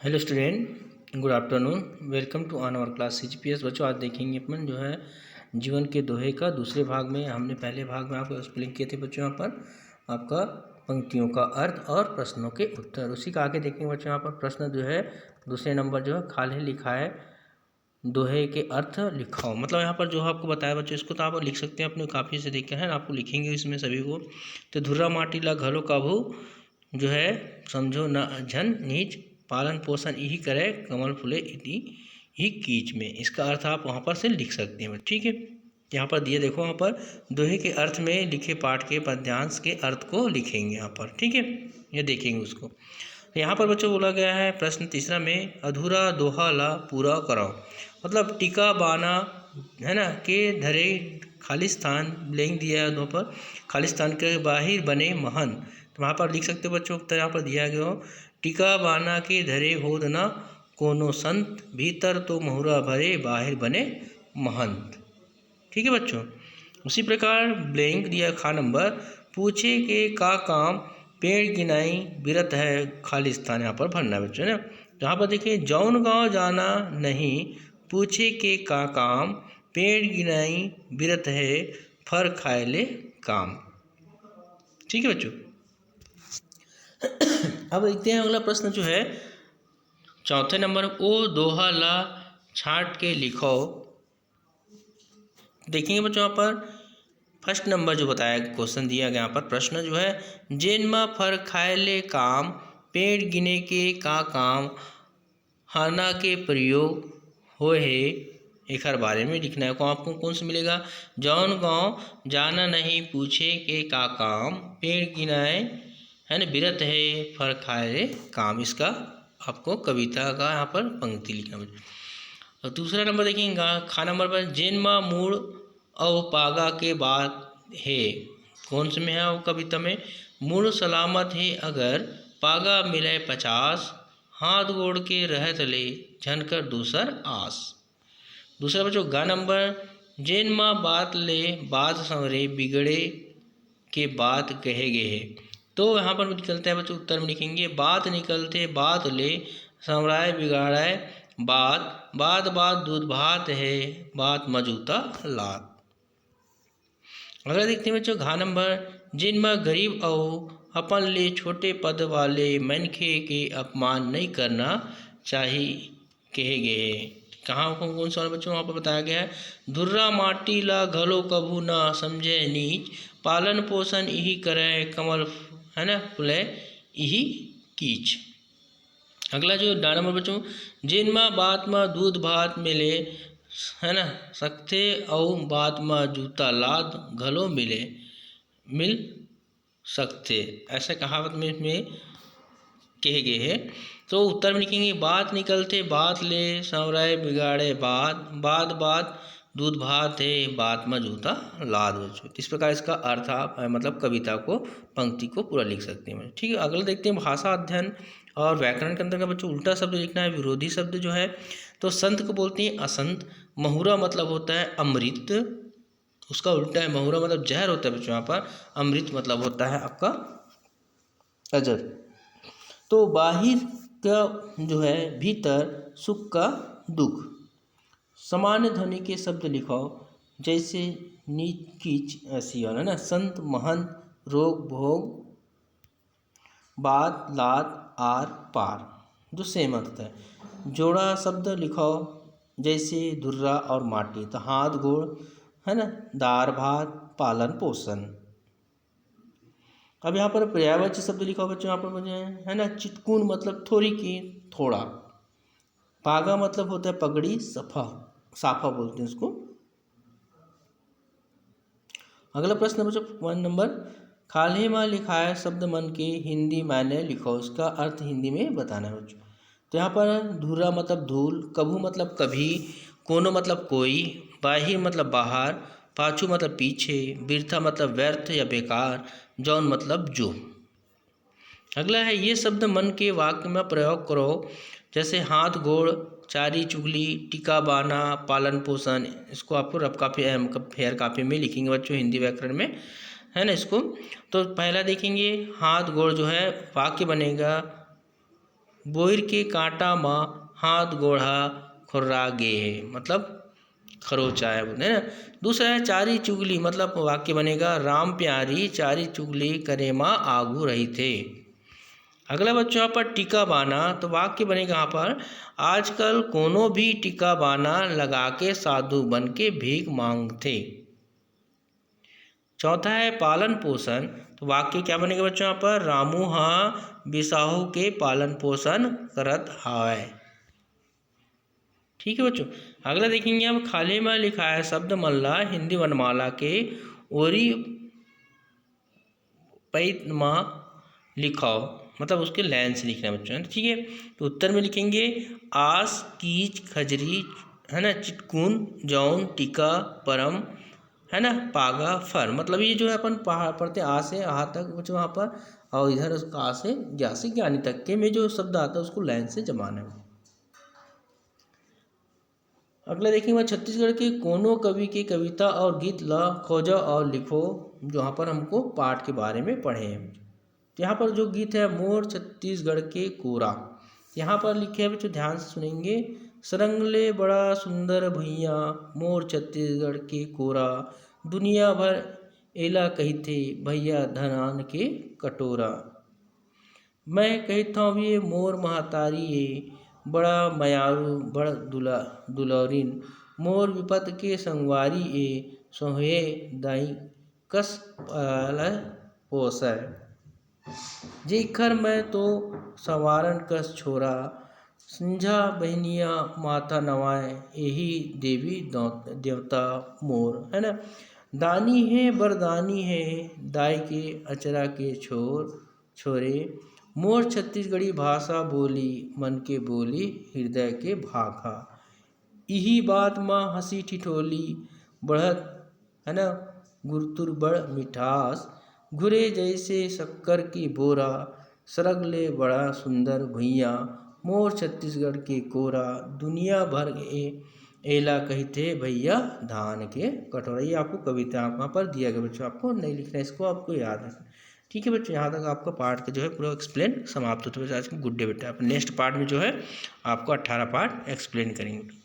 Hello student, good afternoon. Welcome to on our class CGPS। बच्चों, आज देखेंगे अपन जो है जीवन के दोहे का दूसरे भाग में। हमने पहले भाग में आपको एक्सप्लेन किए थे बच्चों, यहाँ पर आपका पंक्तियों का अर्थ और प्रश्नों के उत्तर। उसी का आगे देखेंगे बच्चों, यहाँ पर प्रश्न जो है दूसरे नंबर जो है खाली लिखा है दोहे के अर्थ लिखाओ। मतलब यहाँ पर जो आपको बताया बच्चों, इसको तो आप लिख सकते हैं अपने काफ़ी से देख के, है आपको लिखेंगे इसमें सभी को। तो धुर्रा माटी ला घलो काबू जो है समझो न झन नीच, पालन पोषण यही करे कमल फूले इति ही कीच में। इसका अर्थ आप वहाँ पर से लिख सकते हैं, ठीक है। यहाँ पर दिए देखो, यहाँ पर दोहे के अर्थ में लिखे पाठ के पद्यांश के अर्थ को लिखेंगे यहाँ पर, ठीक है। ये देखेंगे उसको। तो यहाँ पर बच्चों बोला गया है प्रश्न तीसरा में, अधूरा दोहा ला पूरा कराओ। मतलब टीका बाना है ना के धरे खालिस्तान ब्लैंक दिया है वहाँ पर, खालिस्तान के बाहिर बने महन। तो वहाँ पर लिख सकते हो बच्चों, तो यहाँ पर दिया गया हो, टीका बाना के धरे होद न कोनो संत, भीतर तो महुरा भरे बाहिर बने महंत। ठीक है बच्चों। उसी प्रकार ब्लैंक दिया खा नंबर, पूछे के का काम पेड़ गिनाई बिरत है खालिस्तान, यहाँ पर भरना है बच्चों ना। यहाँ पर देखिए, जौन गांव जाना नहीं, पूछे के का काम पेड़ गिनाई बिरत है फर खाए ले काम। ठीक है बच्चों। अब देखते हैं अगला प्रश्न जो है चौथे नंबर, ओ दोहा ला छाट के लिखो। देखेंगे बच्चों, यहाँ पर फर्स्ट नंबर जो बताया क्वेश्चन दिया गया, यहाँ पर प्रश्न जो है, जेनमा फर खाए ले काम पेड़ गिने के का काम, हाना के प्रयोग होए है एक हर बारे में लिखना है। को आपको कौन सा मिलेगा, जौन गाँव जाना नहीं, पूछे के का काम पेड़ गिनाए है ना बिरत है फर खाए रे काम। इसका आपको कविता का यहाँ पर पंक्ति लिखना है। और दूसरा नंबर देखेंगे खा नंबर पर, जेनमा मूड़ और पागा के बात है। कौन से में है वो कविता में, मूड़ सलामत है अगर पागा मिले 50, हाथ गोड़ के रहत ले झनकर दूसर आस। दूसरा बच्चों गा नंबर, जेनमा बात ले बात संवरे बिगड़े के बात कहे गए है। तो यहाँ पर निकलता है बच्चों, उत्तर में लिखेंगे, बात निकलते बात ले संवराय बिगाड़ाए बात, बात बात दूध भात है बात मजूता लात। अगला देखते हैं बच्चों घा नंबर, जिनमें गरीब और अपन ले छोटे पद वाले मनखे के अपमान नहीं करना चाहिए कहे गए है। कहाँ कौन सा बच्चों वहाँ पर बताया गया है, धुर्रा माटी ला घलो कभू ना समझे नीच, पालन पोषण यही करे कमल है ना फुले यही कीच। अगला जो डा नंबर बच्चों, जिनमा बात में दूध भात मिले है ना सकते और बात में जूता लाद घलो मिले मिल सकते, ऐसे कहावत में इसमें कहे गए हैं। तो उत्तर में लिखेंगे, बात निकलते बात ले संवराय बिगाड़े बात, बात बात दूध भात है बात में जूता लाद बच्चों। इस प्रकार इसका अर्थ आप मतलब कविता को पंक्ति को पूरा लिख सकते हैं। ठीक है। अगला देखते हैं भाषा अध्ययन और व्याकरण के अंदर का बच्चों उल्टा शब्द लिखना है। विरोधी शब्द जो है, तो संत को बोलते हैं असंत, महुरा मतलब होता है अमृत, उसका उल्टा है महुरा मतलब जहर होता है बच्चों, यहाँ पर अमृत मतलब होता है आपका अजर। तो बाहिर का जो है भीतर सुख का दुख। सामान्य ध्वनि के शब्द लिखो, जैसे नीच कीच ऐसी वाला ना, संत महंत रोग भोग बात लात आर पार जो सेम अर्थ है। जोड़ा शब्द लिखो, जैसे धुर्रा और माटी, तो हाथ गोड़ है ना, दार भात पालन पोषण। अब यहाँ पर पर्यायवाची शब्द लिखा बच्चों, यहाँ पर मुझे है ना, चितकुन मतलब थोड़ी की थोड़ा, पागा मतलब होता है पगड़ी, सफा साफा बोलते हैं उसको। अगला प्रश्न बच्चों 1 नंबर, खाली में लिखा है शब्द मन के हिंदी मायने लिखो, उसका अर्थ हिंदी में बताना है बच्चों। तो यहाँ पर धूरा मतलब धूल, कभू मतलब कभी, कोनो मतलब कोई, बाहिर मतलब बाहर, पाछू मतलब पीछे, बिरथा मतलब व्यर्थ या बेकार, जौन मतलब जो। अगला है, ये शब्द मन के वाक्य में प्रयोग करो, जैसे हाथ गोड़, चारी चुगली, टीका बाना, पालन पोषण। इसको आपको रफ कापी फेयर कापी में लिखेंगे बच्चों हिंदी व्याकरण में, है ना इसको। तो पहला देखेंगे हाथ गोड़ जो है वाक्य बनेगा बोर के कांटा माँ हाथ गोढ़ा खुर्रा गे है, मतलब खरोचा है बोलते हैं ना। दूसरा है चारी चुगली, मतलब वाक्य बनेगा राम प्यारी चारी चुगली करे माँ आगू रही थे। अगला बच्चों यहाँ पर टीका बाना, तो वाक्य बनेगा यहाँ पर आजकल कोनो भी टीका बाना लगा के साधु बन के भीख मांगते। चौथा है पालन पोषण, तो वाक्य क्या बनेगा बच्चों यहाँ पर रामू हाँ बिसाहू के पालन पोषण करत हाय। ठीक है बच्चों। अगला देखेंगे अब खाली में लिखा है शब्द मल्ला हिंदी वर्णमाला के ओरी पैत माँ लिखाओ, मतलब उसके लाइन से लिखना है बच्चों। ठीक है, तो उत्तर में लिखेंगे आस कीच खजरी, है ना, चिटकून जौन टीका परम, है ना, पागा फर, मतलब ये जो है अपन पहाड़ पढ़ते आ से आ तक बच्चों वहाँ पर, और इधर उसका आ से ज्ञानी तक के में जो शब्द आता है उसको लाइन से जमाना है। अगला देखेंगे छत्तीसगढ़ के कोनो कवि के कविता और गीत ला खोजो और लिखो, जो यहाँ पर हमको पाठ के बारे में पढ़े हैं। तो यहाँ पर जो गीत है मोर छत्तीसगढ़ के कोरा, यहाँ पर लिखे हैं बच्चों, ध्यान से सुनेंगे। सरंगले बड़ा सुंदर भैया मोर छत्तीसगढ़ के कोरा, दुनिया भर एला कहते भैया धनान के कटोरा। मैं कहता हूँ ये मोर महतारी ये बड़ा मयारू बड़ दुलौरीन, मोर विपत के संगवारी ए सोहे दाई कस पाल पोसर, जेखर मैं तो संवारन कस छोरा, संझा बहनिया माथा नवाए यही देवी देवता मोर, है ना। दानी है बरदानी है दाई के अचरा के छोरे, मोर छत्तीसगढ़ी भाषा बोली मन के बोली हृदय के भाखा, यही बात माँ हंसी ठिठोली बढ़त, है ना, गुरतुर बड़ मिठास, घुरे जैसे शक्कर की बोरा, सरगले बड़ा सुंदर भैया मोर छत्तीसगढ़ के कोरा, दुनिया भर एला कहते भैया धान के कटोरा। ये आपको कविता वहाँ पर दिया गया बच्चों, आपको नहीं लिखना है, इसको आपको याद रखना। ठीक है बच्चों, यहाँ तक आपका पार्ट का जो है पूरा एक्सप्लेन समाप्त होता है। आज गुड डे बेटा, आप नेक्स्ट पार्ट में जो है आपको 18 पार्ट एक्सप्लेन करेंगे।